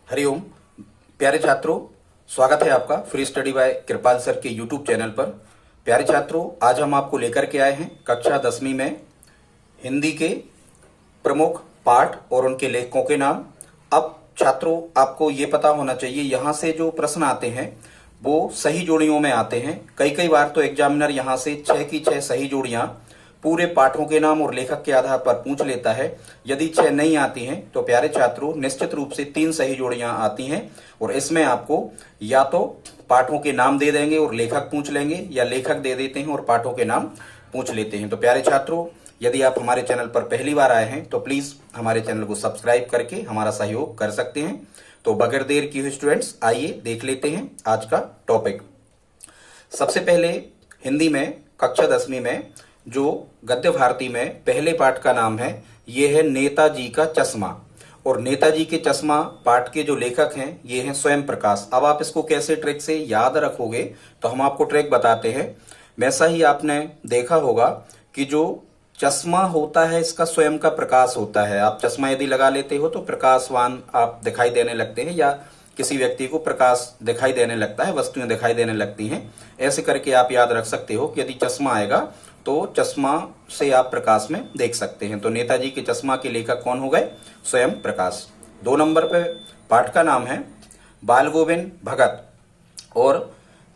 हरिओम। प्यारे छात्रों, स्वागत है आपका free study by Kripal sir के यूट्यूब चैनल पर। प्यारे छात्रों, आज हम आपको लेकर के आए हैं कक्षा 10वीं में हिंदी के प्रमुख पाठ और उनके लेखकों के नाम। अब छात्रों, आपको ये पता होना चाहिए यहाँ से जो प्रश्न आते हैं वो सही जोड़ियों में आते हैं। कई बार तो एग्जामिनर यहाँ से 6 की 6 सही जोड़ियां पूरे पाठों के नाम और लेखक के आधार पर पूछ लेता है। यदि 6 नहीं आती हैं तो प्यारे छात्रों, निश्चित रूप से 3 सही जोड़ियां आती हैं और इसमें आपको या तो पाठों के नाम दे देंगे और लेखक पूछ लेंगे, या लेखक दे देते हैं और पाठों के नाम पूछ लेते हैं। तो प्यारे छात्रों, यदि आप हमारे चैनल पर पहली बार आए हैं तो प्लीज हमारे चैनल को सब्सक्राइब करके हमारा सहयोग कर सकते हैं। तो बगैर देर किए हुए स्टूडेंट्स, आइए देख लेते हैं आज का टॉपिक। सबसे पहले हिंदी में कक्षा 10वीं में जो गद्य भारती में पहले पाठ का नाम है, ये है नेताजी का चश्मा। और नेताजी के चश्मा पाठ के जो लेखक हैं ये हैं स्वयं प्रकाश। अब आप इसको कैसे ट्रिक से याद रखोगे तो हम आपको ट्रिक बताते हैं। वैसा ही आपने देखा होगा कि जो चश्मा होता है इसका स्वयं का प्रकाश होता है। आप चश्मा यदि लगा लेते हो तो प्रकाशवान आप दिखाई देने लगते हैं, या किसी व्यक्ति को प्रकाश दिखाई देने लगता है, वस्तुएं दिखाई देने लगती हैं। ऐसे करके आप याद रख सकते हो कि यदि चश्मा आएगा तो चश्मा से आप प्रकाश में देख सकते हैं। तो नेताजी के चश्मा के लेखक कौन हो गए? स्वयं प्रकाश। 2 नंबर पे पाठ का नाम है बाल गोविंद भगत। और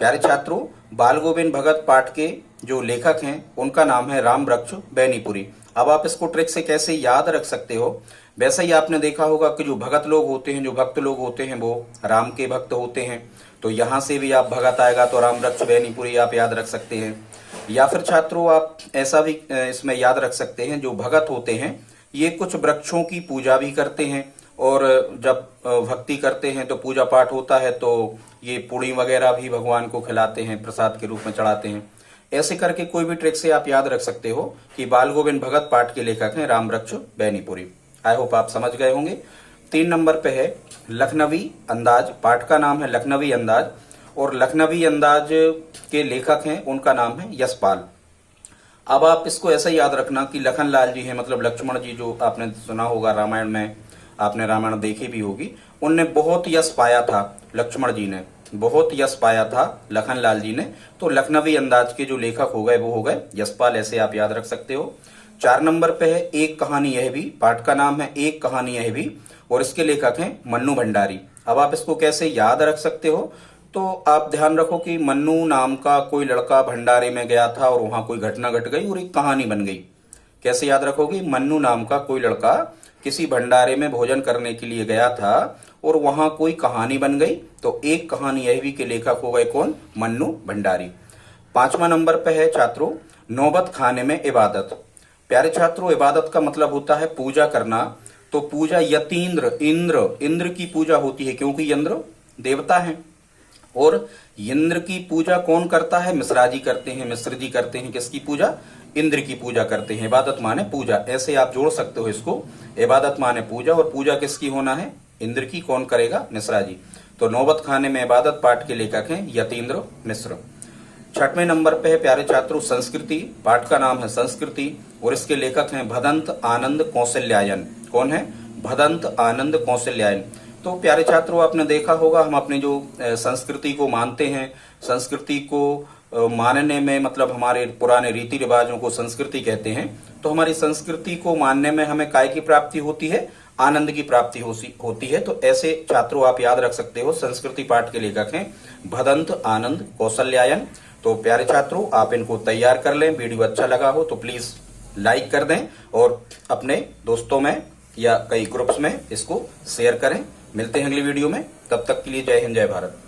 प्यारे छात्रों, बाल गोविंद भगत पाठ के जो लेखक हैं उनका नाम है रामवृक्ष बैनीपुरी। अब आप इसको ट्रिक से कैसे याद रख सकते हो? वैसे ही आपने देखा होगा कि जो भगत लोग होते हैं, जो भक्त लोग होते हैं, वो राम के भक्त होते हैं। तो यहां से भी आप भगत आएगा तो रामवृक्ष बैनीपुरी आप याद रख सकते हैं। या फिर छात्रों, आप ऐसा भी इसमें याद रख सकते हैं, जो भगत होते हैं ये कुछ वृक्षों की पूजा भी करते हैं, और जब भक्ति करते हैं तो पूजा पाठ होता है तो ये पूड़ी वगैरह भी भगवान को खिलाते हैं, प्रसाद के रूप में चढ़ाते हैं। ऐसे करके कोई भी ट्रिक से आप याद रख सकते हो कि बाल गोविंद भगत पाठ के लेखक हैं रामवृक्ष बैनीपुरी। आई होप आप समझ गए होंगे। 3 नंबर पे है लखनवी अंदाज। पाठ का नाम है लखनवी अंदाज, और लखनवी अंदाज के लेखक हैं उनका नाम है यशपाल। अब आप इसको ऐसा याद रखना कि लखन लाल जी हैं, मतलब लक्ष्मण जी, जो आपने सुना होगा रामायण में, आपने रामायण देखी भी होगी। उनने बहुत यश पाया था, लक्ष्मण जी ने बहुत यश पाया था लखन लाल जी ने। तो लखनवी अंदाज के जो लेखक हो गए वो हो गए यशपाल। ऐसे आप याद रख सकते हो। 4 नंबर पे है एक कहानी यह भी। पाठ का नाम है एक कहानी यह भी, और इसके लेखक हैं मन्नू भंडारी। अब आप इसको कैसे याद रख सकते हो? तो आप ध्यान रखो कि मन्नू नाम का कोई लड़का भंडारे में गया था और वहां कोई घटना घट गई और एक कहानी बन गई। कैसे याद रखोगे? मन्नू नाम का कोई लड़का किसी भंडारे में भोजन करने के लिए गया था और वहां कोई कहानी बन गई। तो एक कहानी यह भी के लेखक हो गए कौन? मन्नू भंडारी। 5वां नंबर पे है छात्रों नौबत खाने में इबादत। प्यारे छात्रों, इबादत का मतलब होता है पूजा करना। तो पूजा यतीन्द्र, इंद्र की पूजा होती है, क्योंकि इंद्र देवता है। और इंद्र की पूजा कौन करता है? मिश्रा जी करते हैं, मिश्र जी करते हैं। किसकी पूजा? इंद्र की पूजा करते हैं। इबादत माने पूजा, ऐसे आप जोड़ सकते हो इसको। इबादत माने पूजा, और पूजा किसकी होना है? इंद्र की। कौन करेगा? मिश्रा जी। तो नौबत खाने में इबादत पाठ के लेखक हैं यतीन्द्र मिश्र। 6वें नंबर पे है प्यारे छात्रों संस्कृति। पाठ का नाम है संस्कृति, और इसके लेखक हैं भदंत आनंद कौशल्यायन। कौन है? भदंत आनंद कौशल्यायन। तो प्यारे छात्रों, आपने देखा होगा हम अपने जो संस्कृति को मानते हैं, संस्कृति को मानने में मतलब हमारे पुराने रीति रिवाजों को संस्कृति कहते हैं। तो हमारी संस्कृति को मानने में हमें काय की प्राप्ति होती है? आनंद की प्राप्ति होती है। तो ऐसे छात्रों आप याद रख सकते हो, संस्कृति पाठ के लेखक हैं भदंत आनंद कौशल्यायन। तो प्यारे छात्रों, आप इनको तैयार कर लें। वीडियो अच्छा लगा हो तो प्लीज लाइक कर दें और अपने दोस्तों में या कई ग्रुप्स में इसको शेयर करें। मिलते हैं अगली वीडियो में, तब तक के लिए जय हिंद जय भारत।